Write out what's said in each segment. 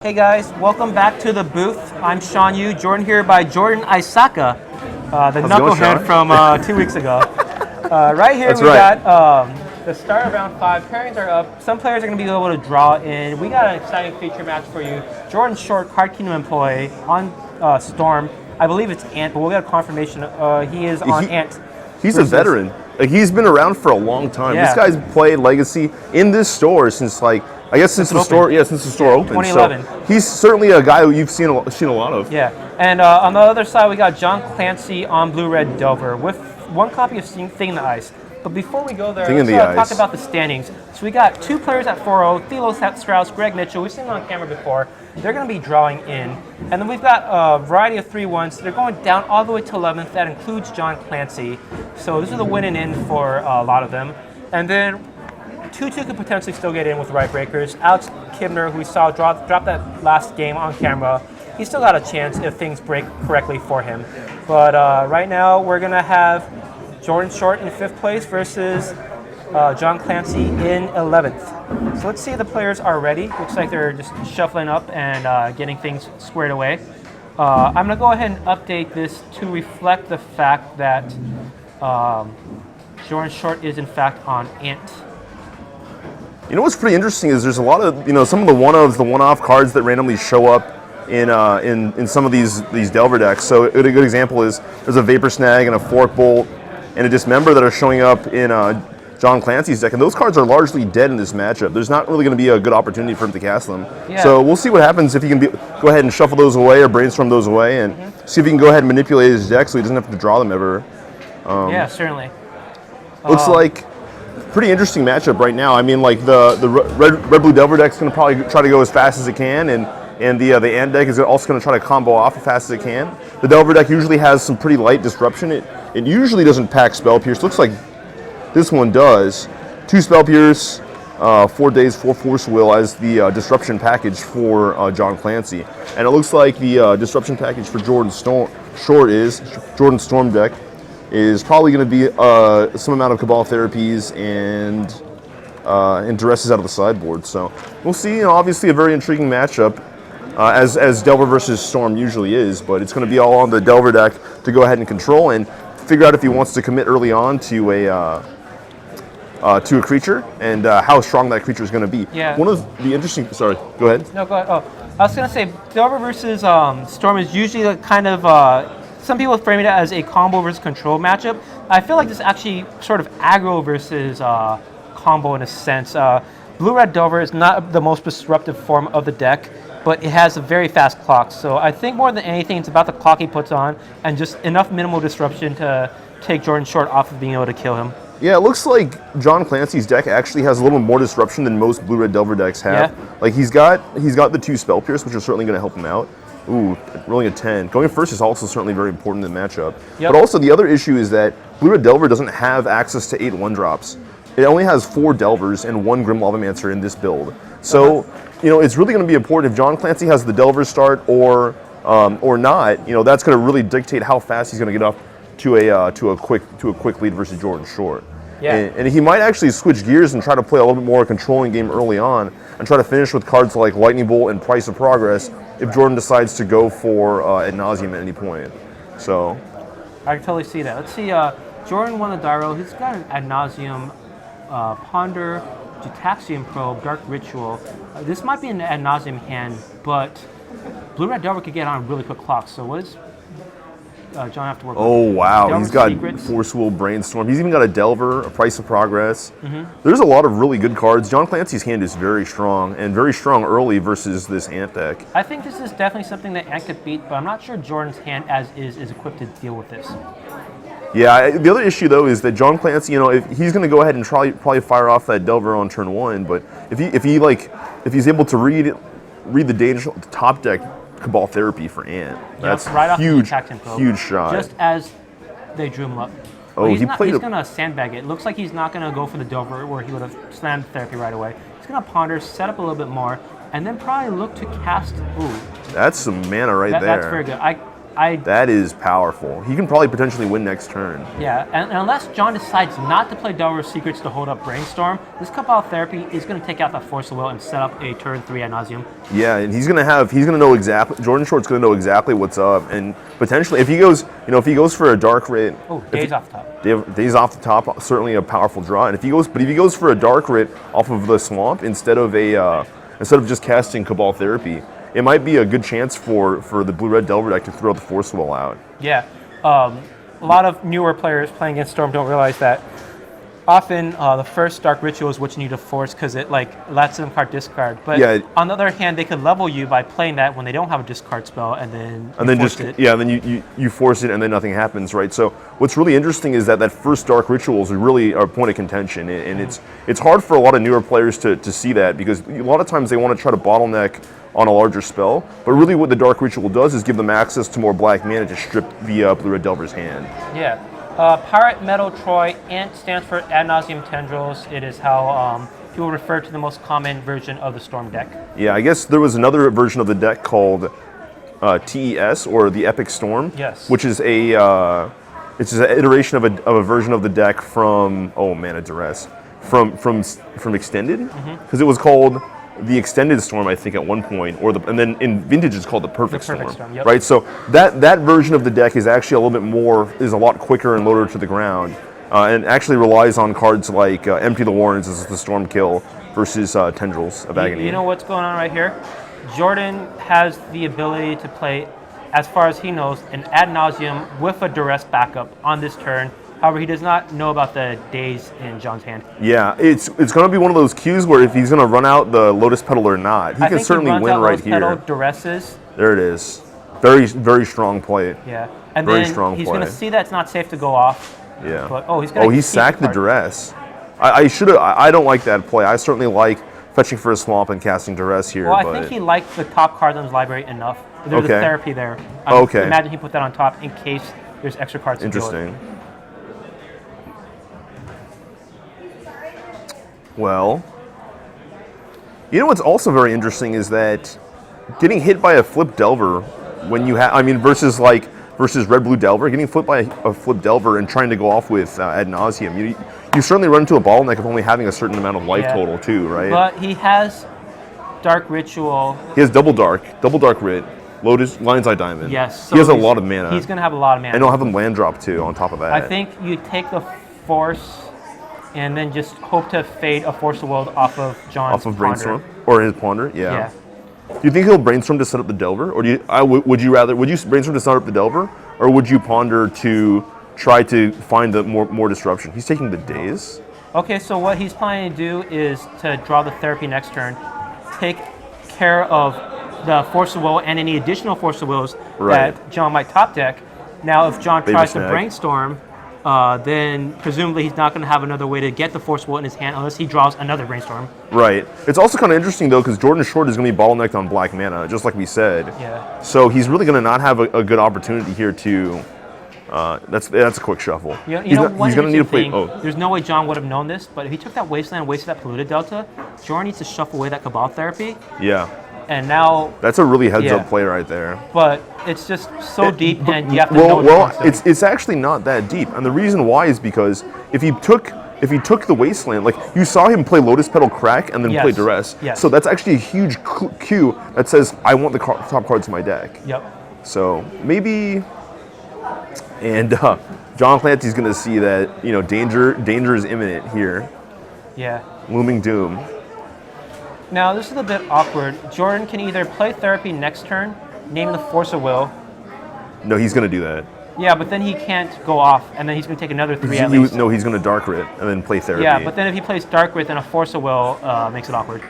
Hey guys, welcome back to the booth. I'm Sean Yu, joined here by Jordan Isaka, the knucklehead from 2 weeks ago. Right here got the start of round 5. Pairings are up. Some players are going to be able to draw in. We got an exciting feature match for you. Jordan Short, Card Kingdom employee on Storm. I believe it's Ant, but we'll get a confirmation. He is on Ant. He's a veteran. Like, he's been around for a long time. Yeah. This guy's played Legacy in this store since since the store opened. 2011. So he's certainly a guy who you've seen a lot of. Yeah, and on the other side we got John Clancy on Blue Red Delver with one copy of Thing in the Ice. But before we go there, let's talk about the standings. So we got 2 players at 4-0, Thilo Strauss, Greg Mitchell. We've seen them on camera before. They're going to be drawing in. And then we've got a variety of 3-1s. They're going down all the way to 11th. That includes John Clancy. So this is a win and in for a lot of them. And then 2-2 could potentially still get in with Right Breakers. Alex Kibner, who we saw drop that last game on camera, he's still got a chance if things break correctly for him. But right now we're going to have Jordan Short in 5th place versus John Clancy in 11th. So let's see if the players are ready. Looks like they're just shuffling up and getting things squared away. I'm going to go ahead and update this to reflect the fact that Jordan Short is in fact on Ant. You know what's pretty interesting is there's a lot of, some of the one-off cards that randomly show up in some of these Delver decks. So a good example is there's a Vapor Snag and a Fork Bolt and a Dismember that are showing up in John Clancy's deck, and those cards are largely dead in this matchup. There's not really going to be a good opportunity for him to cast them. Yeah. So we'll see what happens if he can go ahead and shuffle those away or brainstorm those away, and see if he can go ahead and manipulate his deck so he doesn't have to draw them ever. Yeah, certainly. Looks like pretty interesting matchup right now. I mean, like the red-blue Delver deck is going to probably try to go as fast as it can, and the Ant deck is also going to try to combo off as fast as it can. The Delver deck usually has some pretty light disruption. It usually doesn't pack Spell Pierce. Looks like this one does. 2 Spell Pierce, 4 Daze, 4 Force Will as the disruption package for John Clancy. And it looks like the disruption package for Jordan Storm deck is probably going to be some amount of Cabal Therapies and Duresses out of the sideboard. So we'll see. Obviously a very intriguing matchup, as Delver versus Storm usually is, but it's going to be all on the Delver deck to go ahead and control and figure out if he wants to commit early on to a creature and how strong that creature is going to be. Yeah. One of the interesting. Sorry, go ahead. No, go ahead. Oh, I was going to say Delver versus Storm is usually a kind of. Some people frame it as a combo versus control matchup. I feel like this is actually sort of aggro versus combo in a sense. Blue-Red Delver is not the most disruptive form of the deck, but it has a very fast clock. So I think more than anything, it's about the clock he puts on and just enough minimal disruption to take Jordan Short off of being able to kill him. Yeah, it looks like John Clancy's deck actually has a little more disruption than most Blue-Red Delver decks have. Yeah. Like he's got the 2 Spell Pierce, which are certainly going to help him out. Ooh, rolling a 10. Going first is also certainly very important in the matchup. Yep. But also the other issue is that Blue-Red Delver doesn't have access to 8 1-drops. It only has 4 Delvers and 1 Grim Lavamancer in this build. So, it's really going to be important if John Clancy has the Delver start or not. That's going to really dictate how fast he's going to get up to a quick lead versus Jordan Short. Yeah. And he might actually switch gears and try to play a little bit more controlling game early on and try to finish with cards like Lightning Bolt and Price of Progress if Jordan decides to go for Ad Nauseam at any point. So I can totally see that. Let's see. Jordan won the Dyro. He's got an Ad Nauseam, Ponder, Gitaxian Probe, Dark Ritual. This might be an Ad Nauseam hand, but Blue-Red Delver could get on a really quick clock. So what does John have to work with? Oh, wow. Delver's He's got Secrets. Force Will, Brainstorm. He's even got a Delver, a Price of Progress. There's a lot of really good cards. John Clancy's hand is very strong, and very strong early versus this Ant deck. I think this is definitely something that Ant could beat, but I'm not sure Jordan's hand as is equipped to deal with this. Yeah, the other issue though is that John Clancy, if he's going to go ahead and probably fire off that Delver on turn 1, but if he's able to read the danger top deck Cabal Therapy for Ant, that's right huge shot. Just as they drew him up. Oh, he's going to sandbag it. Looks like he's not going to go for the Delver where he would have slammed Therapy right away. He's going to ponder, set up a little bit more, and then probably look to cast. Ooh, that's some mana right there. That's very good. That is powerful. He can probably potentially win next turn. Yeah, and unless John decides not to play Delver Secrets to hold up Brainstorm, this Cabal Therapy is going to take out that Force of Will and set up a turn 3 Ad Nauseam. Yeah, and he's going to know exactly, Jordan Short's going to know exactly what's up, and potentially if he goes for a Dark Rit. Oh, Daze off the top. Daze off the top, certainly a powerful draw, and if he goes for a Dark Rit off of the Swamp instead of just casting Cabal Therapy, it might be a good chance for the Blue-Red Delver deck to throw the Force Will out. Yeah. A lot of newer players playing against Storm don't realize that often the first Dark Ritual is what you need to force because it lets them card discard. But on the other hand, they could level you by playing that when they don't have a discard spell and then you force it and then nothing happens, right? So what's really interesting is that first Dark Ritual is really a point of contention, and it's hard for a lot of newer players to see that because a lot of times they want to try to bottleneck on a larger spell, but really what the Dark Ritual does is give them access to more black mana to strip the Blue-Red Delver's hand. Yeah. Pirate Metal Troy, Ant stands for Ad Nauseam Tendrils. It is how people refer to the most common version of the Storm deck. Yeah, I guess there was another version of the deck called TES, or the Epic Storm, which is it's an iteration of a version of the deck from Mana Duress from Extended, because it was called the Extended Storm, I think, at one point, and then in Vintage it's called the Perfect Storm, yep. Right? So that version of the deck is actually a lot quicker and lower to the ground, and actually relies on cards like Empty the Warrens as the Storm kill versus Tendrils of Agony. You know what's going on right here? Jordan has the ability to play, as far as he knows, an Ad Nauseam with a Duress backup on this turn. However, he does not know about the Daze in John's hand. Yeah, it's going to be one of those cues where if he's going to run out the Lotus Petal or not, he can certainly win right here. Lotus Petal, Duresses. There it is. Very, very strong play. Yeah, and very then strong he's play. going to see that it's not safe to go off. Yeah. But, he sacked the Duress. I don't like that play. I certainly like fetching for a Swamp and casting Duress here. Well, I think he liked the top card on his library enough. There's a Therapy there. Okay. Imagine he put that on top in case there's extra cards to deal with. Interesting. Well, you know what's also very interesting is that getting hit by a Flip Delver when you have, versus Red Blue Delver, getting flipped by a Flip Delver and trying to go off with Ad Nauseam, you certainly run into a bottleneck of only having a certain amount of life total too, right? But he has Dark Ritual. He has Double Dark Rit, Lotus, Lion's Eye Diamond. Yes. So he has a lot of mana. He's going to have a lot of mana. And he'll have him land drop too on top of that. I think you take the Force and then just hope to fade a Force of Will off of John's Off of Ponder. Brainstorm? Or his Ponder, yeah. Do you think he'll Brainstorm to set up the Delver? Or would you Brainstorm to set up the Delver? Or would you Ponder to try to find the more disruption? He's taking the Daze. Okay, so what he's planning to do is to draw the Therapy next turn, take care of the Force of Will and any additional Force of Wills that John might top deck. Now, if John tries to Brainstorm, then presumably he's not going to have another way to get the Force Will in his hand unless he draws another Brainstorm. Right. It's also kind of interesting, though, because Jordan Short is going to be bottlenecked on black mana, just like we said. Yeah. So he's really going to not have a good opportunity here to... that's a quick shuffle. He's going to need to play... There's no way John would have known this, but if he took that Wasteland and wasted that Polluted Delta, Jordan needs to shuffle away that Cabal Therapy. Yeah. And now... That's a really heads-up play right there. But it's just so deep, and you have to know what it's actually not that deep. And the reason why is because if he took the Wasteland, like you saw him play Lotus Petal Crack and then play Duress. Yes. So that's actually a huge cue that says, I want the top cards in my deck. Yep. So maybe... And John Clancy's going to see that, danger is imminent here. Yeah. Looming doom. Now, this is a bit awkward. Jordan can either play Therapy next turn, name the Force of Will. No, he's going to do that. Yeah, but then he can't go off, and then he's going to take another 3 at least. No, he's going to Dark Rit and then play Therapy. Yeah, but then if he plays Dark Rit, then a Force of Will makes it awkward.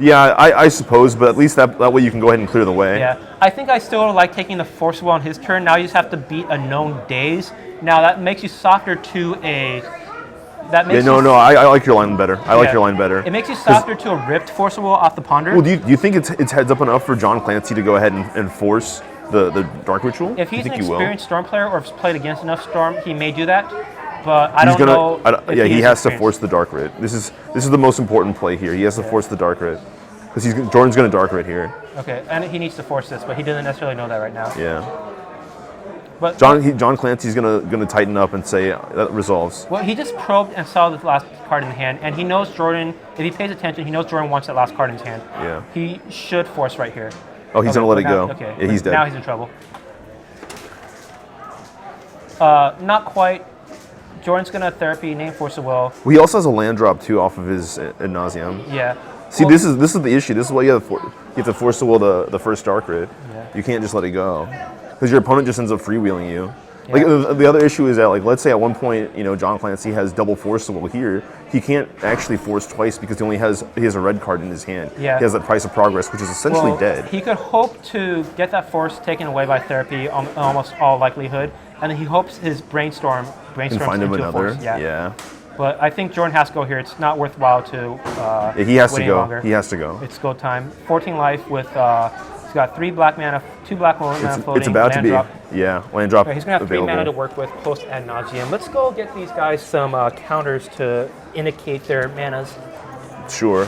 Yeah, I suppose, but at least that way you can go ahead and clear the way. Yeah, I think I still like taking the Force of Will on his turn. Now you just have to beat a known Daze. Now that makes you softer to a... I like your line better. I like your line better. It makes you softer to a ripped Force of Will off the Ponder. Well, do you think it's heads up enough for John Clancy to go ahead and force the Dark Ritual? If he's an experienced Storm player or if he's played against enough Storm, he may do that. But I don't know. He has to force the Dark Rit. This is the most important play here. He has to force the Dark Rit. because Jordan's going to dark right here. Okay, and he needs to force this, but he doesn't necessarily know that right now. Yeah. But John Clancy's gonna tighten up and say that resolves. Well, he just probed and saw the last card in the hand, and he knows Jordan. If he pays attention, he knows Jordan wants that last card in his hand. Yeah. He should force right here. Oh, he's gonna let it go. Okay. Yeah, he's dead. Now he's in trouble. Not quite. Jordan's gonna therapy, name Force of Will. Well, he also has a land drop too off of his Ad Nauseam. Yeah. See, well, this is the issue. This is why you have to Force of Will the first dark rid. Yeah. You can't just let it go, because your opponent just ends up freewheeling you. Yeah. Like the other issue is that, like, let's say at one point, John Clancy has double Force of Will here. He can't actually force twice because he has a red card in his hand. Yeah. He has that Price of Progress, which is essentially dead. He could hope to get that force taken away by therapy in almost all likelihood, and then he hopes his brainstorms find him into another. a force. Yeah. But I think Jordan has to go here. It's not worthwhile to he has to go. Longer. He has to go. It's go time. 14 life with he's got 3 black mana, 2 black mana floating. It's about land to be. Drop. Yeah, land drop. Okay, he's gonna have available. 3 mana to work with post Ad Nauseam. Let's go get these guys some counters to indicate their manas. Sure.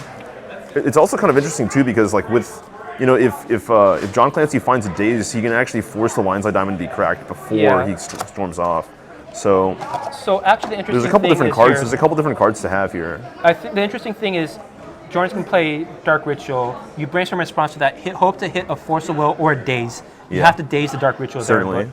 It's also kind of interesting too, because like with if John Clancy finds a daze, he can actually force the Lion's Eye Diamond to be cracked before he storms off. So actually, the interesting there's a couple thing different is cards. here, There's a couple different cards to have here. I think the interesting thing is Jordan's going to play Dark Ritual. You brainstorm in response to that. Hope to hit a Force of Will or a Daze. You have to daze the Dark Ritual. Certainly. There,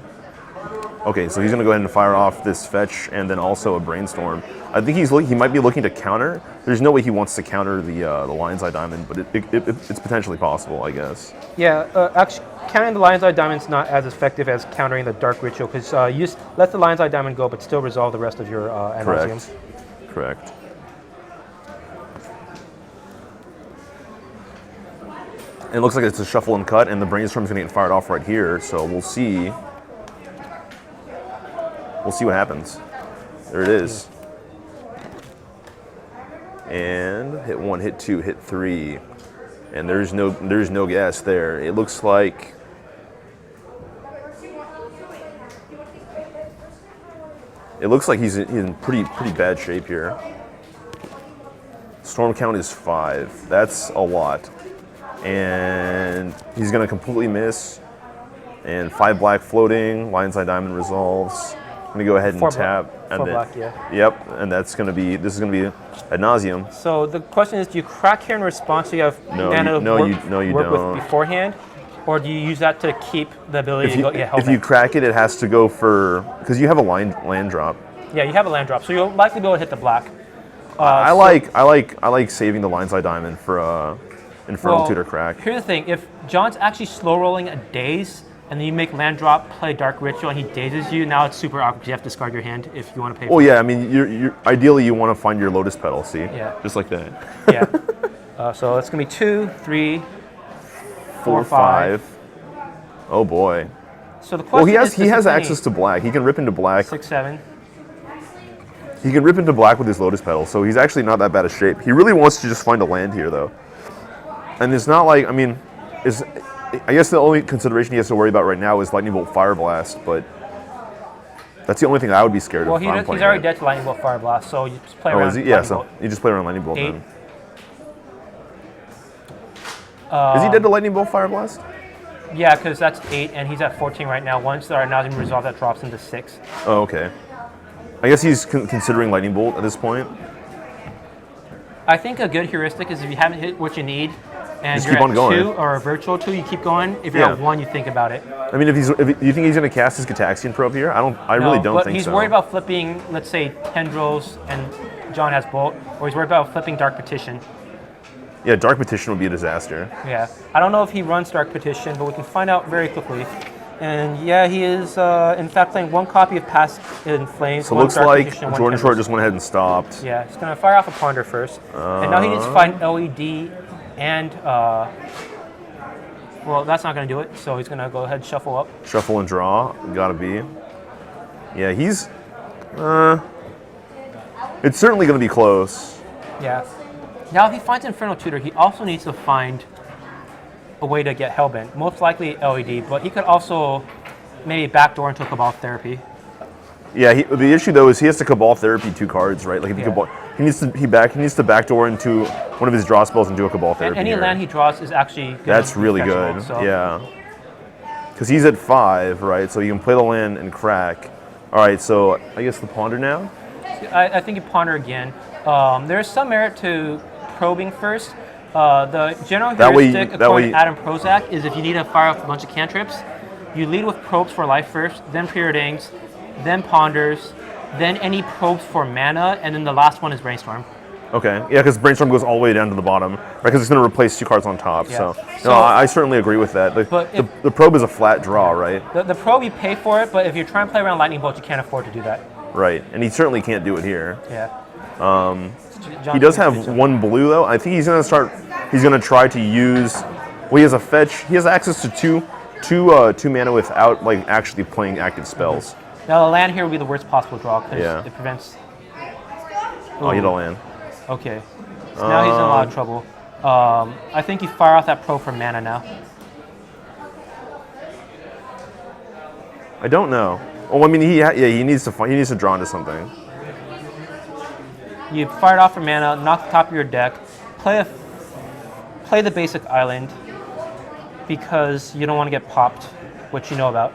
okay, so he's going to go ahead and fire off this fetch and then also a brainstorm. I think he might be looking to counter. There's no way he wants to counter the Lion's Eye Diamond, but it's potentially possible, I guess. Yeah, actually, countering the Lion's Eye Diamond's not as effective as countering the Dark Ritual, because you just let the Lion's Eye Diamond go, but still resolve the rest of your Ad Nauseam. Correct. And it looks like it's a shuffle and cut, and the brainstorm's going to get fired off right here. So we'll see. We'll see what happens. There it is. And hit 1, hit 2, hit 3, and there's no gas there. It looks like he's in pretty bad shape here. Storm count is 5. That's a lot. And he's going to completely miss. And 5 black floating. Lion's Eye Diamond resolves. I'm going to go ahead and 4 tap. And 4 then, black, yeah. Yep, and this is going to be Ad Nauseam. So the question is, do you crack here in response so you have mana to work with beforehand? Or do you use that to keep the ability to get Hellbent? If you crack it, it has to go for, because you have a land drop. Yeah, you have a land drop, so you'll likely be able to hit the black. I like saving the Lion's Eye Diamond for Infernal Tutor crack. Here's the thing: if John's actually slow rolling a daze, and then you make land drop, play Dark Ritual, and he dazes you, now it's super awkward. You have to discard your hand if you want to pay. Oh yeah, I mean, you're ideally you want to find your Lotus Petal, see? Yeah. Just like that. Yeah. So it's gonna be 2, 3, 4, 5. Oh boy. So the question he has access to black. He can rip into black. 6, 7. He can rip into black with his Lotus Petal, so he's actually not that bad a shape. He really wants to just find a land here, though. And it's not like, I mean, I guess the only consideration he has to worry about right now is Lightning Bolt Fire Blast, but that's the only thing I would be scared of. Well, he's already dead to Lightning Bolt Fire Blast, so you just play around. Is he? Yeah, so you just play around Lightning Bolt 8. then. Is he dead to Lightning Bolt Fire Blast? Yeah, because that's 8, and he's at 14 right now. Once our Ad Nauseam resolve, that drops into 6. Oh, okay. I guess he's considering Lightning Bolt at this point. I think a good heuristic is if you haven't hit what you need, and just you're keep on at going. 2 or a virtual 2, you keep going. If you're at 1, you think about it. I mean, if you think he's going to cast his Gitaxian Probe here, I really don't think so. But he's worried about flipping, let's say, Tendrils, and John has Bolt, or he's worried about flipping Dark Petition. Yeah, Dark Petition would be a disaster. Yeah, I don't know if he runs Dark Petition, but we can find out very quickly. And yeah, he is in fact playing 1 copy of Past in Flames. So it looks like Jordan Short just went ahead and stopped. Yeah, he's going to fire off a Ponder first. And now he needs to find LED and, well, that's not going to do it. So he's going to go ahead and shuffle up. Shuffle and draw, gotta be. Yeah, he's, it's certainly going to be close. Yeah. Now if he finds Infernal Tutor, he also needs to find a way to get Hellbent. Most likely LED, but he could also maybe backdoor into Cabal Therapy. Yeah, the issue though is he has to Cabal Therapy 2 cards, right? Like if He needs to backdoor into one of his draw spells and do a Cabal Therapy. And any land he draws is actually good. That's really good. So. Yeah. Because he's at 5, right? So you can play the land and crack. All right, so I guess the Ponder now? I think you Ponder again. There's some merit to probing first. The general heuristic, according to Adam Prozac, is if you need to fire off a bunch of cantrips, you lead with probes for life first, then preordains, then ponders, then any probes for mana, and then the last one is Brainstorm. Okay, yeah, because Brainstorm goes all the way down to the bottom, right? Because it's going to replace 2 cards on top. Yeah. So I certainly agree with that. The probe is a flat draw, right? The probe, you pay for it, but if you're trying to play around Lightning Bolt, you can't afford to do that. Right, and he certainly can't do it here. Yeah. He does have 1 blue though. I think he's going to start. He's going to try to use. Well, he has a fetch. He has access to two mana without like actually playing active spells. Now the land here would be the worst possible draw because it prevents. Oh, he had a land. Okay. So now he's in a lot of trouble. I think you fire off that probe for mana now. I don't know. Well, I mean, he needs to draw into something. You fire it off for mana, knock the top of your deck, play the basic island because you don't want to get popped, which you know about.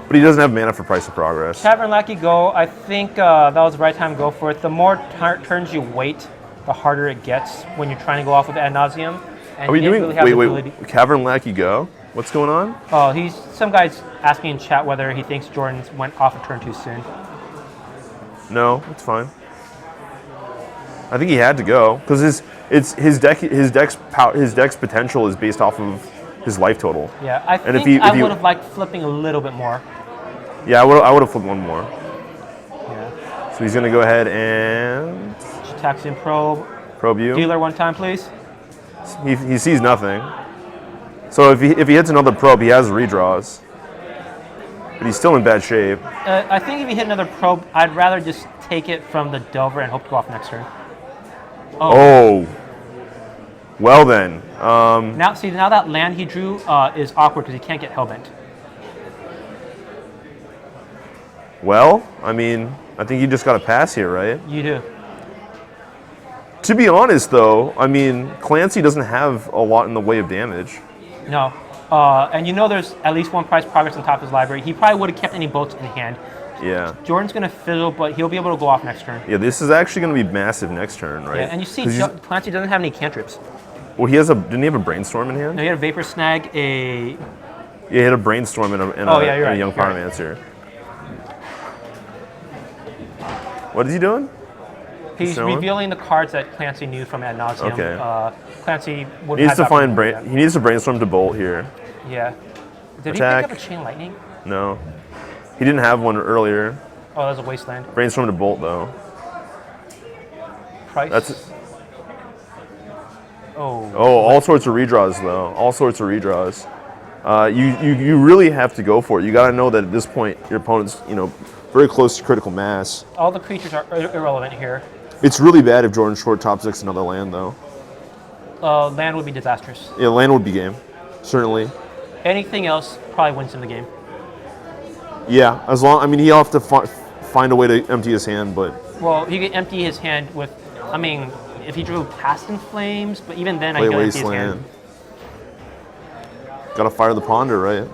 But he doesn't have mana for Price of Progress. Tavern Lackey go. I think that was the right time to go for it. The more turns you wait, the harder it gets when you're trying to go off with Ad Nauseam. Are we doing? Wait. Cavern Lackey go? What's going on? Oh, some guy's asking in chat whether he thinks Jordan went off a turn too soon. No, it's fine. I think he had to go because his deck's potential is based off of his life total. Yeah, I think I would have liked flipping a little bit more. Yeah, I would have flipped 1 more. Yeah. So he's gonna go ahead and Taxian probe. Probe you. Dealer 1 time, please. He sees nothing. So if he hits another probe, he has redraws. But he's still in bad shape. I think if you hit another probe, I'd rather just take it from the Delver and hope to go off next turn. Oh. Well then. Now that land he drew is awkward because he can't get Hellbent. Well, I mean, I think you just got to pass here, right? You do. To be honest, though, I mean, Clancy doesn't have a lot in the way of damage. No. And you know there's at least 1 price progress on top of his library. He probably would have kept any bolts in hand. Yeah. Jordan's going to fizzle, but he'll be able to go off next turn. Yeah, this is actually going to be massive next turn, right? Yeah, and you see Clancy doesn't have any cantrips. Well, didn't he have a Brainstorm in hand? No, he had a Vapor Snag, Yeah, he had a Brainstorm and a Young Pyromancer. What is he doing? He's revealing the cards that Clancy knew from Ad Nauseam. Okay. Clancy would he needs to he needs to Brainstorm to bolt here. Yeah. Did Attack. he pick up a Chain Lightning? No. He didn't have one earlier. Oh, that was a Wasteland. Brainstorm to bolt though. Price. Oh, all sorts of redraws though. All sorts of redraws. You really have to go for it. You got to know that at this point your opponent's very close to critical mass. All the creatures are irrelevant here. It's really bad if Jordan short top 6 another land though. Land would be disastrous. Yeah, land would be game, certainly. Anything else probably wins him the game. Yeah, he'll have to find a way to empty his hand, but. Well, he could empty his hand with, if he drew Past in Flames, but even then I could empty his hand. Gotta fire the Ponder, right?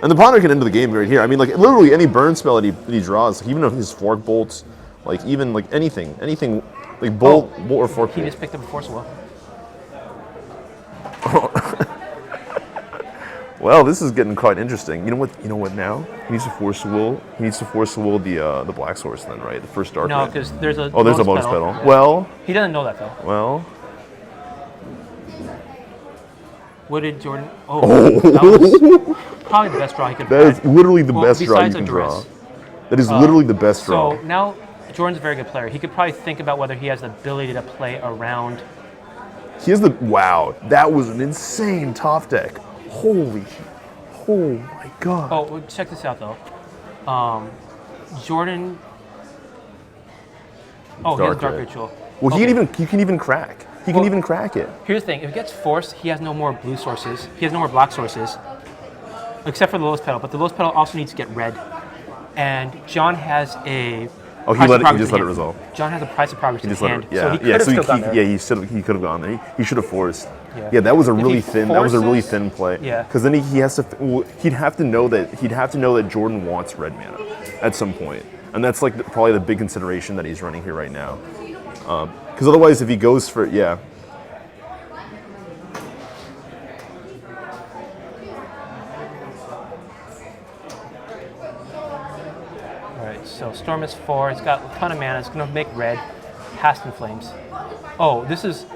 And the Ponder can end the game right here. Literally any burn spell that he draws, even if his Fork Bolts, anything, like bolt or Fork. He just picked up a Force Will. Well, this is getting quite interesting. You know what now? He needs to Force Will. He needs to Force Will the Black Source then, right? The first Dark. No, because there's a there's a bonus pedal. Yeah. Well, he doesn't know that though. Well, what did Jordan? That was probably the best draw he could. That is literally the best draw you can draw. That is literally the best draw. So now Jordan's a very good player. He could probably think about whether he has the ability to play around. He has wow, that was an insane top deck. Oh my god. Oh, well, check this out though. Jordan. Oh, he has Dark Ritual. Well, he can even crack. He can even crack it. Here's the thing: if it gets forced, he has no more blue sources. He has no more black sources, except for the Lowest Pedal. But the Lowest Pedal also needs to get red. And John has a Oh, he just let it resolve. John has a Price of Progress in hand, yeah, so he could have still gone there. Yeah, he could have gone there. He should have forced. Yeah, that was a really thin. That was a really thin play. Yeah. Because then he has to. He'd have to know that Jordan wants red mana at some point, and that's like probably the big consideration that he's running here right now. Because otherwise, if he goes for So Storm is 4. It's got a ton of mana. It's going to make red. Past in Flames. Oh, this is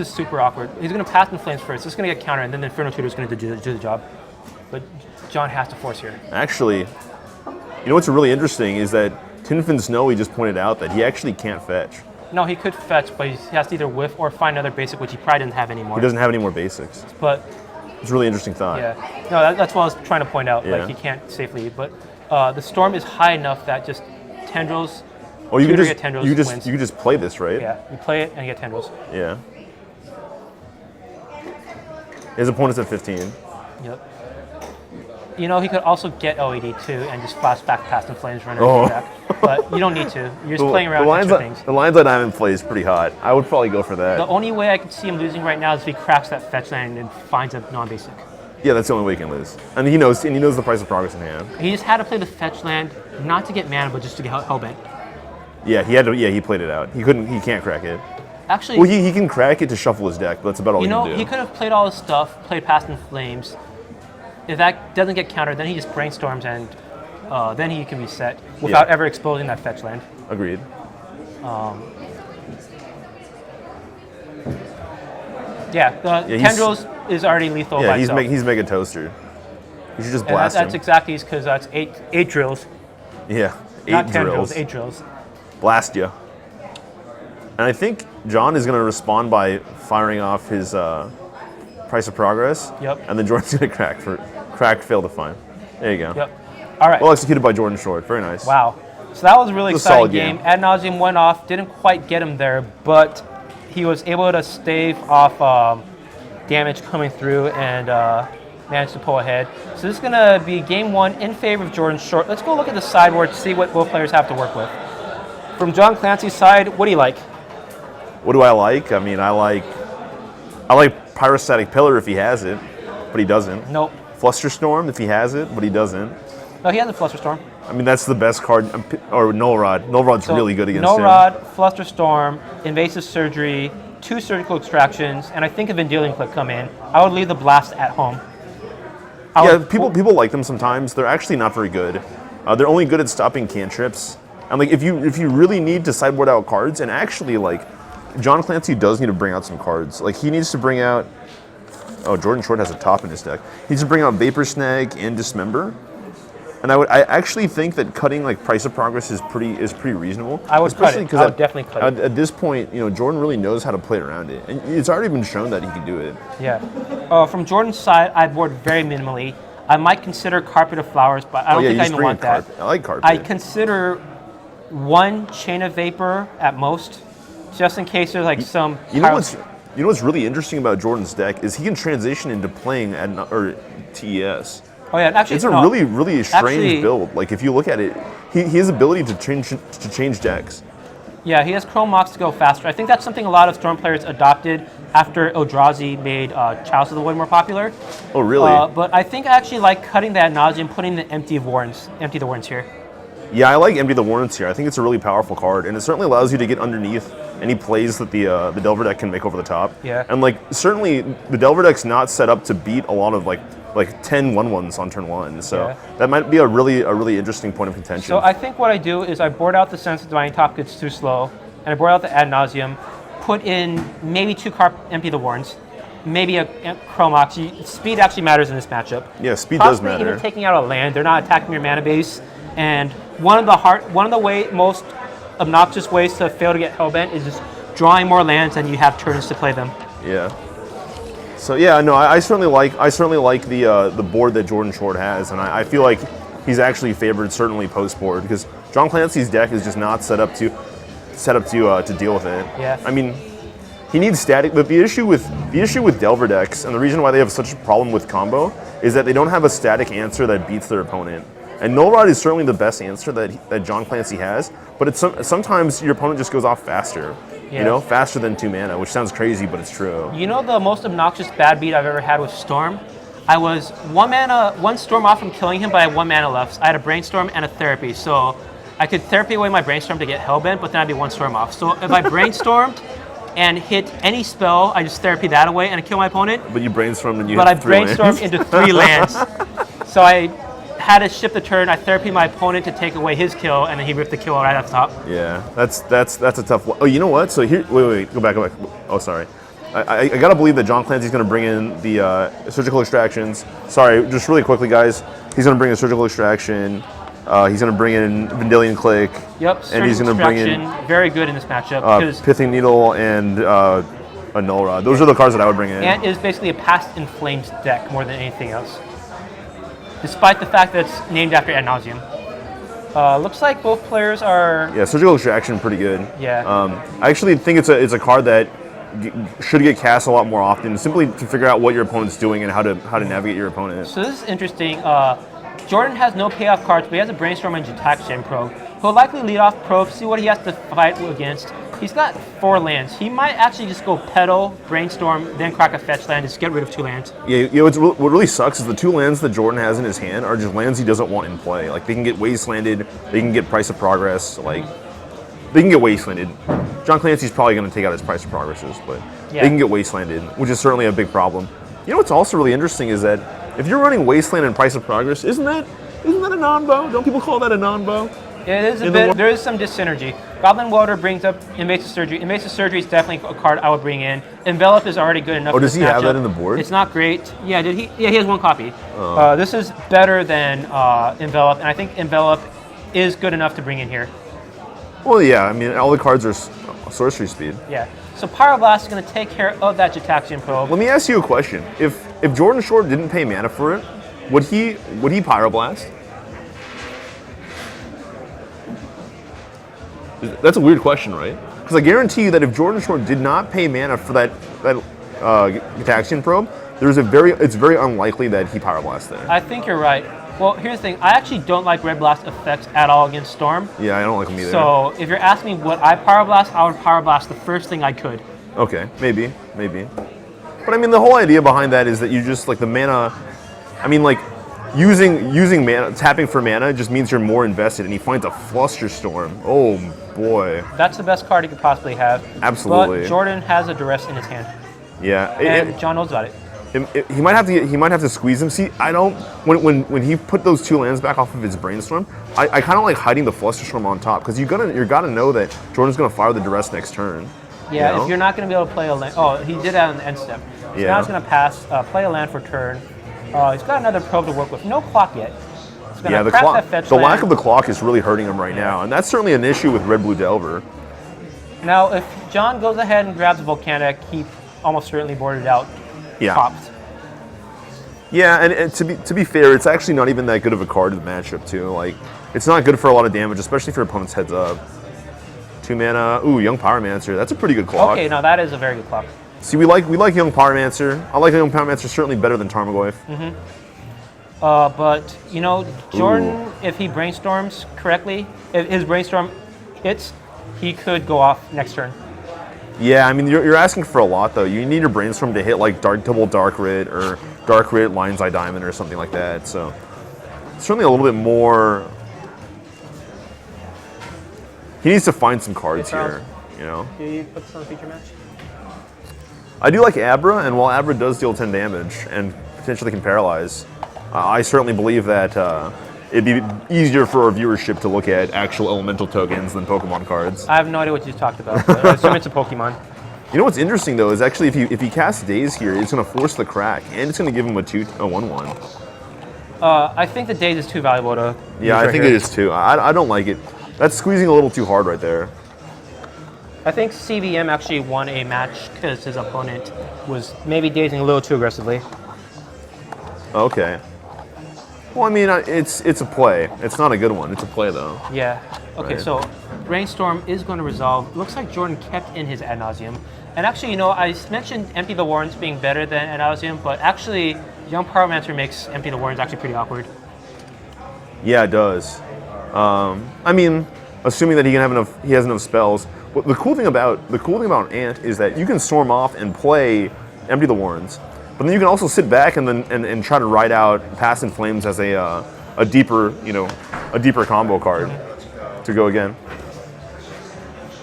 super awkward. He's going to Past in Flames first. This is going to get countered, and then the Inferno Tutor is going to do the job. But John has to force here. Actually, you know what's really interesting is that Tinfin Snowy just pointed out that he actually can't fetch. No, he could fetch, but he has to either whiff or find another basic, which he probably doesn't have anymore. He doesn't have any more basics. But it's a really interesting thought. Yeah. No, that's what I was trying to point out. Like, he can't safely. But the Storm is high enough that just Tendrils. Oh, you can just play this, right? Yeah, you play it and get Tendrils. Yeah. His opponent's at 15. Yep. You know, he could also get OED too and just flash back Past in Flames, run everything back. But you don't need to. You're just playing around with extra things. The lines that Diamond plays is pretty hot. I would probably go for that. The only way I could see him losing right now is if he cracks that fetch land and finds a non-basic. Yeah, that's the only way he can lose. And he knows the Price of Progress in hand. He just had to play the fetch land, not to get mana, but just to get Hellbent. Yeah, he had to. Yeah, he played it out. He can't crack it. Actually, well, he can crack it to shuffle his deck, but that's about all he can do. He could have played all his stuff, played Past in Flames. If that doesn't get countered, then he just brainstorms and then he can reset without ever exposing that fetch land. Agreed. Tendrils is already lethal by itself. He's Mega Toaster. You should just blast him. That's exactly because that's eight drills. Yeah, Not Tendrils, 8 drills. Blast you. And I think John is going to respond by firing off his Price of Progress. Yep. And then Jordan's going to fail to find. There you go. Yep. All right. Well executed by Jordan Short. Very nice. Wow. So that was a really exciting game. Ad Nauseam went off. Didn't quite get him there, but he was able to stave off damage coming through and managed to pull ahead. So this is going to be game 1 in favor of Jordan Short. Let's go look at the sideboard to see what both players have to work with. From John Clancy's side, what do you like? What do I like? I mean, I like Pyrostatic Pillar if he has it, but he doesn't. Nope. Flusterstorm if he has it, but he doesn't. No, he has a Flusterstorm. I mean, that's the best card. Or Null Rod. Null Rod's really good against him. Null Rod, Flusterstorm, Invasive Surgery, 2 Surgical Extractions, and I think if Endealing Click come in, I would leave the Blast at home. People like them sometimes. They're actually not very good. They're only good at stopping cantrips. And like if you really need to sideboard out cards, and actually like John Clancy does need to bring out some cards. Like he needs to bring out. Oh, Jordan Short has a top in his deck. He needs to bring out Vapor Snag and Dismember. And I actually think that cutting like Price of Progress is pretty reasonable. I would definitely cut it. At this point, Jordan really knows how to play around it, and it's already been shown that he can do it. Yeah. From Jordan's side, I board very minimally. I might consider Carpet of Flowers, but I don't think I even want that. I like Carpet. I consider 1 Chain of Vapor at most, just in case there's like some. You know what's really interesting about Jordan's deck is he can transition into playing TES. Oh yeah, actually, it's a really strange build. Like if you look at it, he has ability to change decks. Yeah, he has Chrome Mox to go faster. I think that's something a lot of Storm players adopted after Eldrazi made Chalice of the Void more popular. Oh really? But I think I actually like cutting that nausea and putting the Empty the Warrens here. Yeah, I like Empty the Warrens here. I think it's a really powerful card, and it certainly allows you to get underneath any plays that the Delver deck can make over the top. Yeah. And like certainly the Delver deck's not set up to beat a lot of like 10 1/1s on turn 1, so that might be a really interesting point of contention. So I think what I do is I board out the Sense of Divining Top gets too slow, and I board out the Ad Nauseam, put in maybe 2 Empty the Warrens, maybe a Chrome Mox. Speed actually matters in this matchup. Yeah, speed does matter. Even taking out a land, they're not attacking your mana base, and one of the most obnoxious ways to fail to get Hellbent is just drawing more lands than you have turns to play them. Yeah. So yeah, no, I certainly like the board that Jordan Short has, and I feel like he's actually favored certainly post board because John Clancy's deck is just not set up to deal with it. Yeah. I mean, he needs static, but the issue with Delver decks and the reason why they have such a problem with combo is that they don't have a static answer that beats their opponent. And Null Rod is certainly the best answer that John Clancy has, but it's sometimes your opponent just goes off faster. Yeah. You know, faster than 2 mana, which sounds crazy, but it's true. You know the most obnoxious bad beat I've ever had with Storm? I was 1 Storm off from killing him, but I had 1 mana left. I had a Brainstorm and a Therapy, so I could Therapy away my Brainstorm to get Hellbent, but then I'd be 1 Storm off. So if I Brainstormed and hit any spell, I just Therapy that away and I kill my opponent. But you Brainstormed and you But hit I 3 lands. Brainstormed into 3 lands. So I had to shift the turn. I Therapy my opponent to take away his kill, and then he ripped the kill right off the top. Yeah, that's a tough one. Oh, you know what? So here, wait, go back. Oh, sorry. I gotta believe that John Clancy's gonna bring in the surgical extractions. Sorry, just really quickly, guys. He's gonna bring a surgical extraction. He's gonna bring in Vendilion Click. Yep, and he's gonna bring in very good in this matchup because Pithing Needle and a Null Rod. Those are the cards that I would bring in. Ant is basically a Past in Flames deck more than anything else, despite the fact that it's named after Ad Nauseam. Looks like both players are. Yeah, surgical extraction, pretty good. Yeah. I actually think it's a card that should get cast a lot more often, simply to figure out what your opponent's doing and how to navigate your opponent. So this is interesting. Jordan has no payoff cards, but he has a Brainstorm and Jataxian Probe. He'll likely lead off Probe, see what he has to fight against. He's got 4 lands. He might actually just go Petal, Brainstorm, then crack a fetch land, just get rid of 2 lands. Yeah, you know, what really sucks is the 2 lands that Jordan has in his hand are just lands he doesn't want in play. Like, they can get Wastelanded, they can get Price of Progress, like, they can get Wastelanded. John Clancy's probably going to take out his Price of Progresses, but they can get Wastelanded, which is certainly a big problem. You know what's also really interesting is that if you're running Wasteland and Price of Progress, isn't that a non-bow? Don't people call that a non-bow? It is a bit. There is some dissynergy. Goblin Welder brings up Invasive Surgery. Invasive Surgery is definitely a card I would bring in. Envelop is already good enough. Oh, does he have that in the board? It's not great. Yeah, did he? Yeah, he has 1 copy. This is better than Envelop, and I think Envelop is good enough to bring in here. Well, yeah. I mean, all the cards are sorcery speed. Yeah. So Pyroblast is going to take care of that Jataxian Probe. Let me ask you a question. If Jordan Short didn't pay mana for it, would he Pyroblast? That's a weird question, right? Because I guarantee you that if Jordan Short did not pay mana for that Jataxian Probe, it's very unlikely that he Pyroblast there. I think you're right. Well, here's the thing. I actually don't like Red Blast effects at all against Storm. Yeah, I don't like them either. So if you're asking me would I Pyroblast, I would Pyroblast the first thing I could. Okay, maybe. But I mean, the whole idea behind that is that you just, like, the mana, I mean, like, using mana, tapping for mana just means you're more invested, and he finds a Flusterstorm. Oh, boy. That's the best card he could possibly have. Absolutely. But Jordan has a Duress in his hand. Yeah. And John knows about it. He might have to squeeze him. See, I don't. When he put those 2 lands back off of his Brainstorm, I kind of like hiding the Flusterstorm on top, because you gotta know that Jordan's gonna fire the Duress next turn. Yeah, you know? if you're not gonna be able to play a land. Oh, he did that on the end step. So now he's gonna pass, play a land for turn. He's got another Probe to work with. No clock yet. Yeah, the clock. The lack of the clock is really hurting him right now, and that's certainly an issue with Red Blue Delver. Now, if John goes ahead and grabs a Volcanic, he almost certainly boarded out. Yeah. Popped. Yeah, and to be fair, it's actually not even that good of a card in the matchup too. Like, it's not good for a lot of damage, especially if your opponent's heads up. 2 mana. Ooh, Young Pyromancer. That's a pretty good clock. Okay, now that is a very good clock. See, we like Young Pyromancer. I like Young Pyromancer certainly better than Tarmogoyf. Mm-hmm. But you know, Jordan, if he brainstorms correctly, if his brainstorm hits, he could go off next turn. Yeah, I mean, you're asking for a lot, though. You need your Brainstorm to hit, like, double Dark Rit or Dark Rit, Lion's Eye Diamond or something like that. So, certainly a little bit more. He needs to find some cards here, you know? Do you put this on a feature match? I do like Abra, and while Abra does deal 10 damage and potentially can paralyze, I certainly believe that it'd be easier for our viewership to look at actual elemental tokens than Pokemon cards. I have no idea what you just talked about, but I assume it's a Pokemon. You know what's interesting, though, is actually if he casts Daze here, it's going to force the crack, and it's going to give him a 1/1. I think the Daze is too valuable to Yeah, I think it is, too. I don't like it. That's squeezing a little too hard right there. I think CVM actually won a match because his opponent was maybe dazing a little too aggressively. Okay. Well, I mean, it's a play. It's not a good one. It's a play, though. Yeah. Okay, Right. So Brainstorm is going to resolve. Looks like Jordan kept in his Ad Nauseam. And actually, you know, I mentioned Empty the Warrens being better than Ad Nauseam, but actually, Young Pyromancer makes Empty the Warrens actually pretty awkward. Yeah, it does. I mean, assuming that he has enough spells. But the cool thing about Ant is that you can storm off and play Empty the Warrens, but then you can also sit back and try to ride out Past in Flames as a deeper combo card to go again.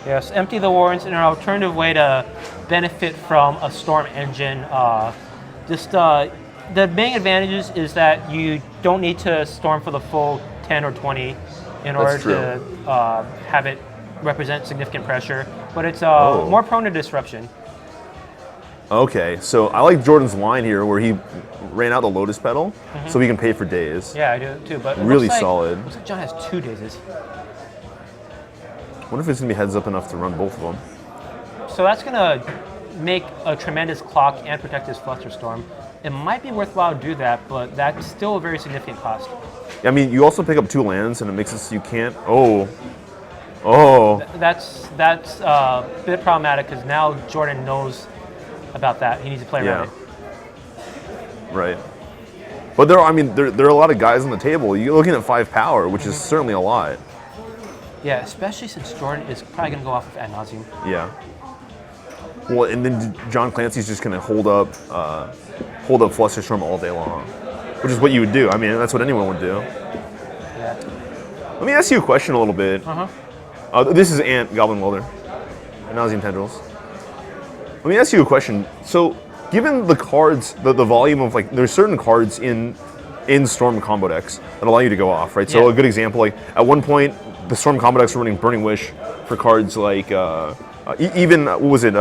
Yes, Empty the Warrens in an alternative way to benefit from a Storm engine. The main advantages is that you don't need to storm for the full 10 or 20 in order to have it represent significant pressure, but it's more prone to disruption. Okay, so I like Jordan's line here where he ran out the Lotus Petal so he can pay for days. Yeah, I do too, but really solid. Looks like John has 2 dazes. I wonder if it's going to be heads up enough to run both of them. So that's going to make a tremendous clock and protect his Flusterstorm. It might be worthwhile to do that, but that's still a very significant cost. I mean, you also pick up 2 lands, and it makes it so you can't. That's a bit problematic because now Jordan knows about that. He needs to play around it. Right. But there are a lot of guys on the table. You're looking at 5 power, which is certainly a lot. Yeah, especially since Jordan is probably going to go off of Ad Nauseam. Yeah. Well, and then John Clancy's just going to hold up Flusterstorm all day long, which is what you would do. I mean, that's what anyone would do. Yeah. Let me ask you a question a little bit. This is Ant Goblin Welder, Ad Nauseam Tendrils. Let me ask you a question. So, given the cards, the volume of there's certain cards in Storm combo decks that allow you to go off, right? So a good example, at one point, the Storm combo decks were running Burning Wish for cards like even what was it?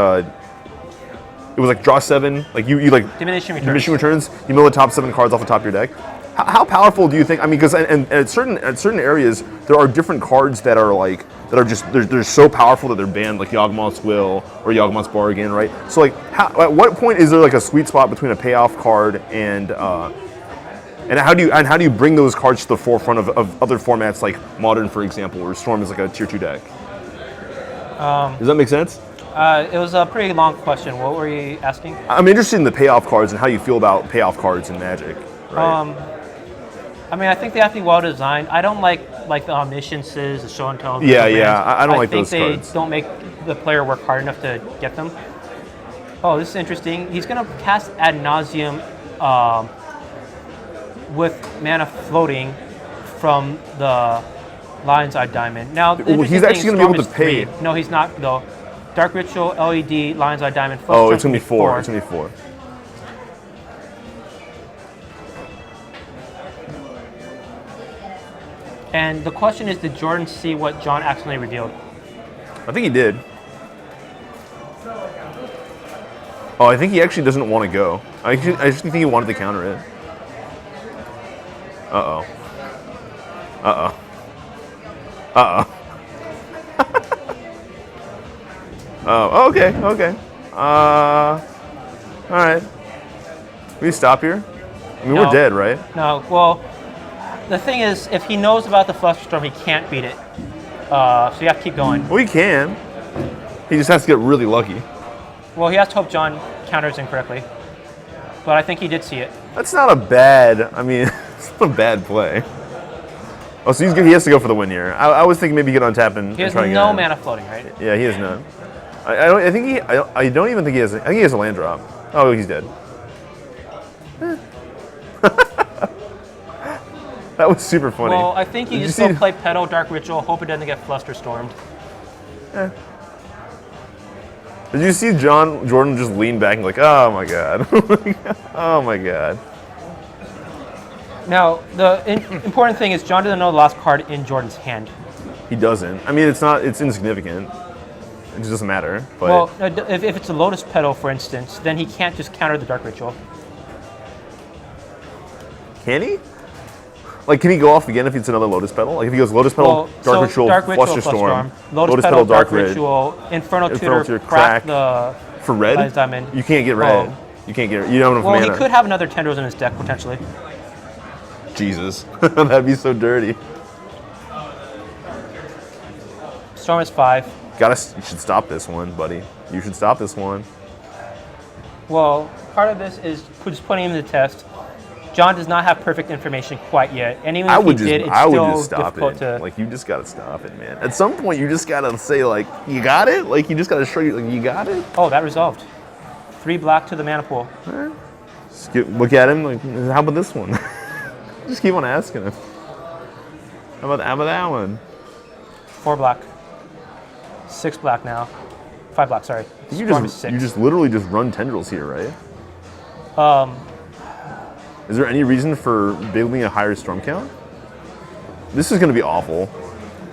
It was draw 7. You Diminishing Returns. You mill the top 7 cards off the top of your deck. How powerful do you think? I mean, because at certain areas there are different cards that are just they're so powerful that they're banned, like Yawgmoth's Will or Yawgmoth's Bargain, right? So at what point is there a sweet spot between a payoff card and how do you bring those cards to the forefront of other formats like Modern, for example, where Storm is a tier 2 deck? Does that make sense? It was a pretty long question. What were you asking? I'm interested in the payoff cards and how you feel about payoff cards in Magic. Right? I mean, I think they have to be well designed. I don't like the Omnisciences, the Show and Tell. I don't like those cards. I think they don't make the player work hard enough to get them. Oh, this is interesting. He's going to cast Ad Nauseam with mana floating from the Lion's Eye Diamond. Now, he's actually going to be able to pay. 3. No, he's not, though. Dark Ritual, LED, Lion's Eye Diamond. It's going to be 4. It's going to be 4. And the question is, did Jordan see what John accidentally revealed? I think he did. Oh, I think he actually doesn't want to go. I just think he wanted to counter it. Uh-oh. Oh, okay. All right. We stop here? I mean, we're dead, right? No, well, the thing is, if he knows about the Flusterstorm, he can't beat it. So you have to keep going. Well, he can. He just has to get really lucky. Well, he has to hope John counters incorrectly. But I think he did see it. That's not a bad, it's not a bad play. Oh, so he has to go for the win here. I was thinking maybe he could untap and he has try no mana floating, right? Yeah, he has none. I don't even think he has. I think he has a land drop. Oh, he's dead. That was super funny. Well, I think you just go play Petal, Dark Ritual, hope it doesn't get Flusterstormed. Did you see Jordan just lean back and oh my god. Oh my god. Now, the important thing is John doesn't know the last card in Jordan's hand. He doesn't. I mean, it's insignificant. It just doesn't matter. But well, if it's a Lotus Petal, for instance, then he can't just counter the Dark Ritual. Can he? Can he go off again if it's another Lotus Petal? If he goes Lotus Petal, Dark Ritual, Flusterstorm, Lotus Petal, Dark Ritual, Infernal Tutor, crack the for red. Lion's Diamond. You can't get red. Oh. You can't get. You don't have mana. Well, he could have another Tendrils in his deck potentially. Jesus, that'd be so dirty. Storm is 5. You should stop this one, buddy. You should stop this one. Well, part of this is just putting him to the test. John does not have perfect information quite yet, and even if I would he did, it's I would still just stop difficult it. to. Like, you just gotta stop it, man. At some point, you just gotta say, like, you got it. Like, you just gotta show you, like, you got it. Oh, that resolved. 3 black to the mana pool. Right. Just look at him. Like, how about this one? Just keep on asking him. How about that one? 4 black. 6 black now. 5 black. Sorry. You Storm is 6. just literally just run tendrils here, right? Is there any reason for building a higher storm count? This is going to be awful.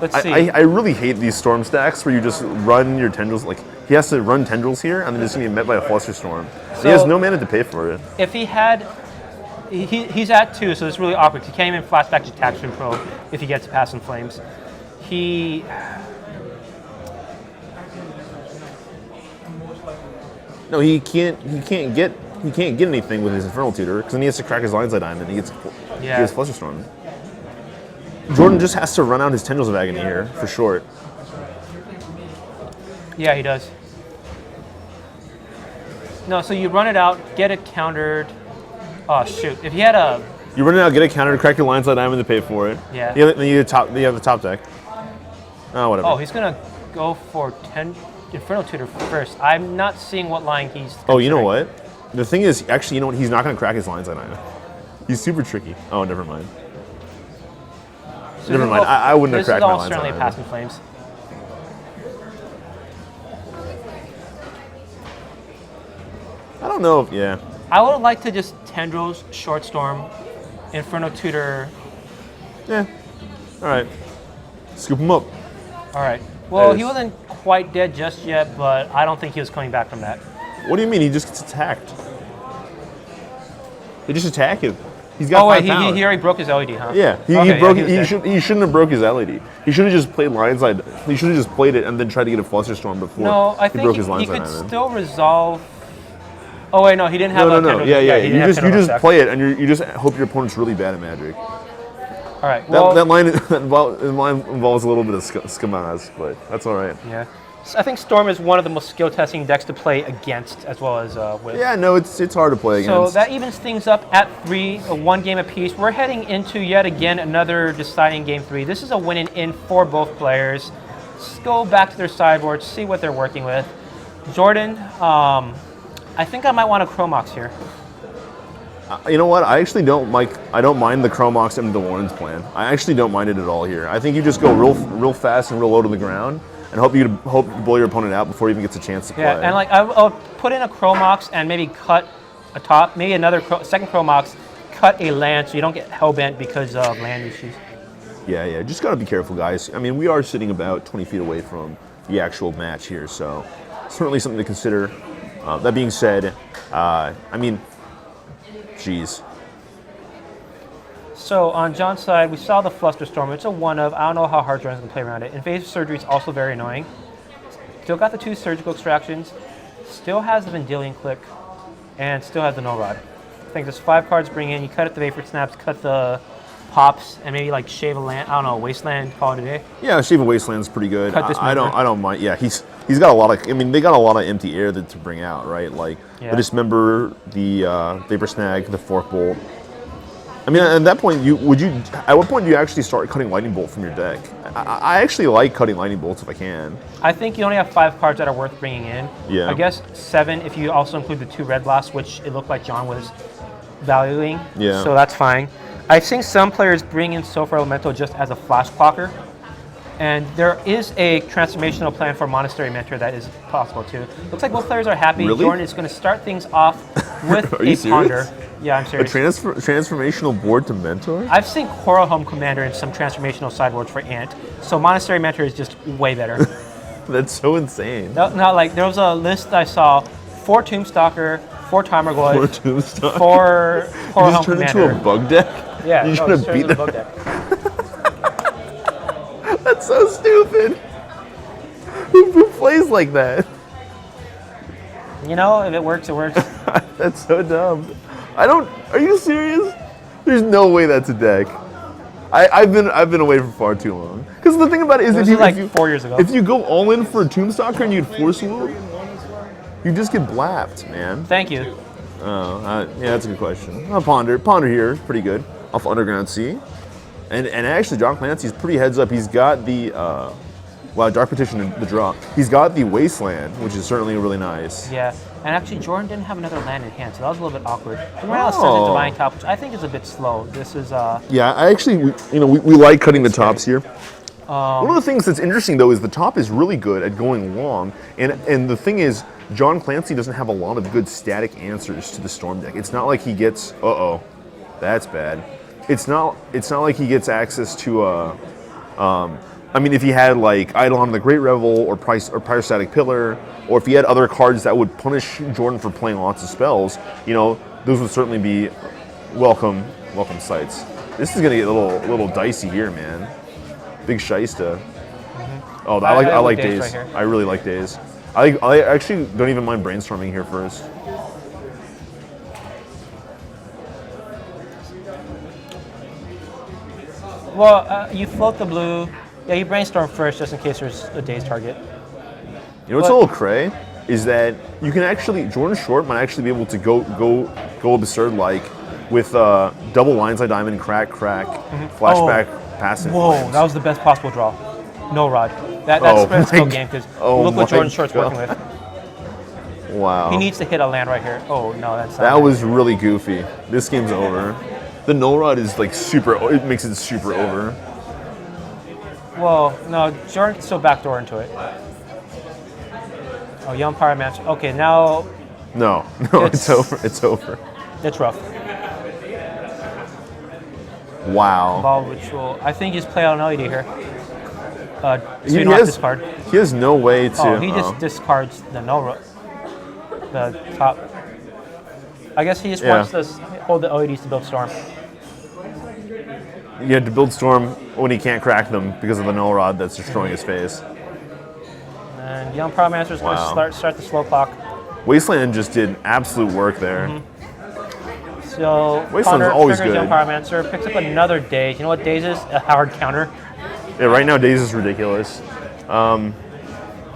Let's see. I really hate these storm stacks where you just run your tendrils. Like, he has to run tendrils here, and then it's going to be met by a Flusterstorm. So he has no mana to pay for it. If he had, he's at 2, so it's really awkward. He can't even flash back to Tax Control if he gets Past in Flames. No, he can't get anything with his Infernal Tutor because then he has to crack his Lion's Eye Diamond. He gets Flusterstorm. Jordan just has to run out his Tendrils of Agony here for short. Yeah, he does. No, so you run it out, get it countered. Oh shoot! If he had a, you run it out, get it countered, crack your Lion's Eye Diamond to pay for it. Yeah. Then you have the top deck. Oh, whatever. Oh, he's gonna go for Infernal Tutor first. I'm not seeing what line he's. Oh, you know what? The thing is, actually, you know what? He's not going to crack his Lion's Eye Diamond. He's super tricky. Oh, never mind. So never mind. I wouldn't have cracked my Lion's Eye This is all certainly Diamond. Past in Flames. I don't know if, yeah. I would like to just Tendrils, Short Storm, Inferno Tutor. Yeah. All right. Scoop him up. All right. Well, he wasn't quite dead just yet, but I don't think he was coming back from that. What do you mean? He just gets attacked. They just attack him. He's got 5 power. He already broke his LED, huh? Yeah. He shouldn't have broke his LED. He should have just played Lion's Eye. He should have just played it and then tried to get a Flusterstorm before he broke his Lion's Eye. He could still resolve. Oh wait, no, he didn't have. No. Yeah. You just play it and you just hope your opponent's really bad at Magic. All right. Well, that line involves a little bit of Skamaz, but that's all right. Yeah. I think Storm is one of the most skill testing decks to play against, as well as with. Yeah, no, it's hard to play against. So that evens things up at 3, 1 game apiece. We're heading into yet again another deciding game 3. This is a win and in for both players. Let's go back to their sideboards, see what they're working with. Jordan, I think I might want a Chromox here. You know what? I actually don't mind the Chromox and the Warren's plan. I actually don't mind it at all here. I think you just go real fast and real low to the ground and hope to blow your opponent out before he even gets a chance to play. Yeah, and like I'll put in a Chromox and maybe cut a top, maybe another second Chromox, cut a land so you don't get hellbent because of land issues. Yeah. Just gotta be careful, guys. I mean, we are sitting about 20 feet away from the actual match here, so certainly something to consider. That being said, I mean, geez. So on John's side, we saw the Flusterstorm. It's a 1-of. I don't know how hard Jordan's going to play around it. Invasive Surgery is also very annoying. Still got the 2 surgical extractions. Still has the Vendilion Click. And still has the Null Rod. I think there's 5 cards bring in. You cut it the Vapor Snaps, cut the Pops, and maybe like shave a land. I don't know, Wasteland, call it a day. Yeah, shave a Wasteland's pretty good. Cut this I don't mind. Yeah, he's got a lot of. I mean, they got a lot of empty air to bring out, right? Like the Dismember, the Vapor Snag, the Fork Bolt. I mean, at that point, at what point do you actually start cutting Lightning Bolt from your deck? I actually like cutting Lightning Bolts if I can. I think you only have 5 cards that are worth bringing in. Yeah. I guess 7 if you also include the 2 Red Blasts, which it looked like John was valuing. Yeah. So that's fine. I've seen some players bring in Sulfur Elemental just as a flash clocker. And there is a transformational plan for Monastery Mentor that is possible too. Looks like both players are happy. Really? Jordan is going to start things off with Are a you Ponder. serious? Yeah, I'm serious. A transformational board to Mentor? I've seen Coral Home Commander in some transformational sideboards for Ant. So Monastery Mentor is just way better. That's so insane. No, like there was a list I saw: 4 Tombstalker, 4 Tarmogoyf, 4 Tombstone. 4 Coral Home Turned Commander. into a bug deck? Yeah, You're no, trying it's to beat the them. bug deck. That's so stupid. Who plays like that? You know, if it works, it works. That's so dumb. Are you serious? There's no way that's a deck. I've been away for far too long. Because the thing about it is, This was like 4 years ago. If you go all in for a Tombstalker and you Force Wheel, you just get blapped, man. Thank you. Yeah, that's a good question. Ponder here, pretty good. Off Underground Sea. And actually, John Clancy's pretty heads up. He's got the, Dark Petition and the draw. He's got the Wasteland, which is certainly really nice. Yeah, and actually Jordan didn't have another land in hand, so that was a little bit awkward. He ran out of Ascendant Divine Top, which I think is a bit slow. This is, Yeah, I actually, we like cutting the tops here. One of the things that's interesting, though, is the top is really good at going long, and the thing is, John Clancy doesn't have a lot of good static answers to the Storm deck. It's not like he gets, that's bad. It's not like he gets access to I mean, if he had like Eidolon of the Great Revel or Pyrostatic Pillar, or if he had other cards that would punish Jordan for playing lots of spells, those would certainly be welcome sights. This is gonna get a little dicey here, man. Big Shysta. Mm-hmm. Oh, I like Daze. Right here. I really like Daze. I actually don't even mind brainstorming here first. Well, you float the blue. Yeah, you brainstorm first just in case there's a Daze target. You know what's a little cray is that you can actually, Jordan Short might actually be able to go absurd like with double Lion's Eye Diamond, crack, flashback, passive. Whoa, lands. that was the best possible draw. No Rod. That spreads no game because look what Jordan Short's working with. Wow. He needs to hit a land right here. Oh no, that's not that was really goofy. This game's over. The No Rod is like super. It makes it super over. Well, no, Jordan can still backdoor into it. Oh, Young Pyromancer. Okay, now. No, it's over. It's over. It's rough. Wow. Ball Ritual. I think he's playing on LED here. So he discard. He has no way to. Oh, he just discards the the top. I guess he just wants to hold the LEDs to build Storm. You had to build Storm when he can't crack them because of the Null Rod that's destroying his face. And Young Pyromancer is going to start the slow clock. Wasteland just did absolute work there. Mm-hmm. So Wasteland's always good. Young Pyromancer picks up another Daze. You know what Daze is? A hard counter. Yeah, right now Daze is ridiculous. I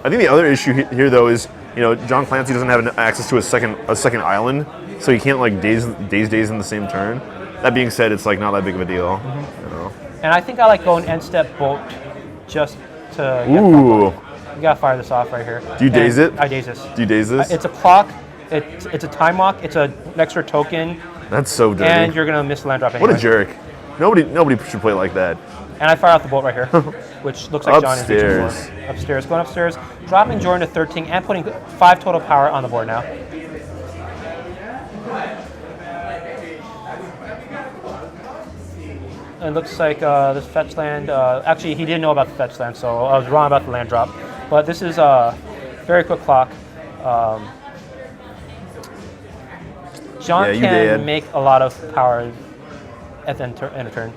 think the other issue here though is John Clancy doesn't have access to a second island, so he can't like daze in the same turn. That being said, it's like not that big of a deal. Mm-hmm. And I think I like going end step bolt just to get You gotta fire this off right here. Do you daze it? I daze this. Do you daze this? It's a clock. It's a time walk. It's an extra token. That's so dirty. And you're gonna miss the land drop anyway. What a jerk! Nobody should play like that. And I fire out the bolt right here, which looks like John is reaching for. Upstairs, going upstairs, dropping Jordan to 13 and putting 5 total power on the board now. It looks like this fetch land, actually he didn't know about the fetch land, so I was wrong about the land drop. But this is a very quick clock. John can make a lot of power at the end of turn.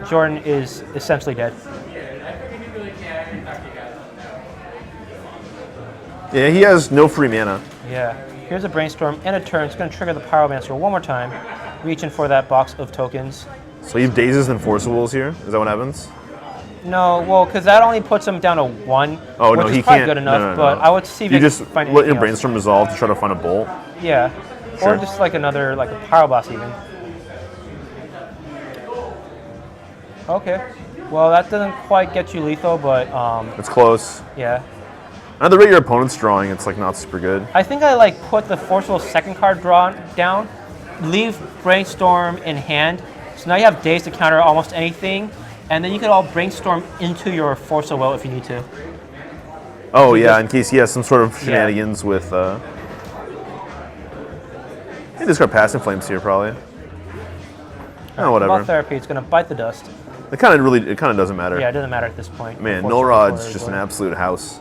Jordan is essentially dead. Yeah, he has no free mana. Yeah. Here's a Brainstorm and a turn. It's going to trigger the Pyromancer one more time, reaching for that box of tokens. So you have Dazes and Force Wills here? Is that what happens? No, well, because that only puts him down to 1. Oh, which no, is he probably can't. Good enough, No. but I would see if you you just find let your else. Brainstorm resolve to try to find a bolt. Yeah. Sure. Or just like another, like a Pyro Boss even. Okay. Well, that doesn't quite get you lethal, but it's close. Yeah. At the rate your opponent's drawing, it's like not super good. I think I like put the Forceful second card draw down, leave Brainstorm in hand. So now you have Daze to counter almost anything, and then you can all Brainstorm into your Force of Will if you need to. Oh yeah, in case he has some sort of shenanigans with. He just got Passing Flames here probably. Oh, whatever. Ball Therapy, it's gonna bite the dust. It kind of doesn't matter. Yeah, it doesn't matter at this point. Man, Null Rod's just an absolute house.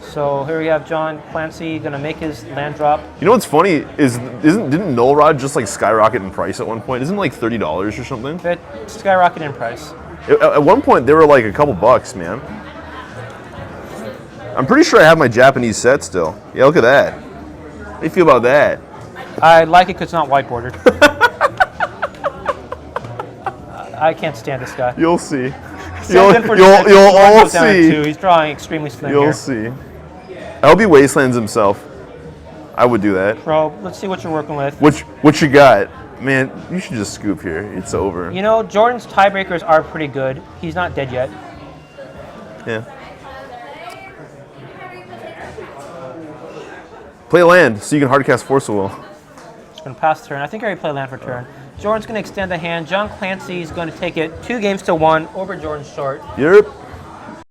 So here we have John Clancy gonna make his land drop. You know what's funny is didn't Null Rod just like skyrocket in price at one point? Isn't it like $30 or something? It skyrocketed in price. At one point they were like a couple bucks, man. I'm pretty sure I have my Japanese set still. Yeah, look at that. How do you feel about that? I like it because it's not white bordered. I can't stand this guy. You'll see. You'll all see. He's drawing extremely slim You'll here. see. I hope he wastelands himself. I would do that. Bro, let's see what you're working with. What you got? Man, you should just scoop here. It's over. You know, Jordan's tiebreakers are pretty good. He's not dead yet. Yeah. Play land so you can hard cast Force of Will. Just going to pass turn. I think I already played land for turn. Jordan's going to extend the hand. John Clancy is going to take it 2 games to 1 over Jordan's short. Yep.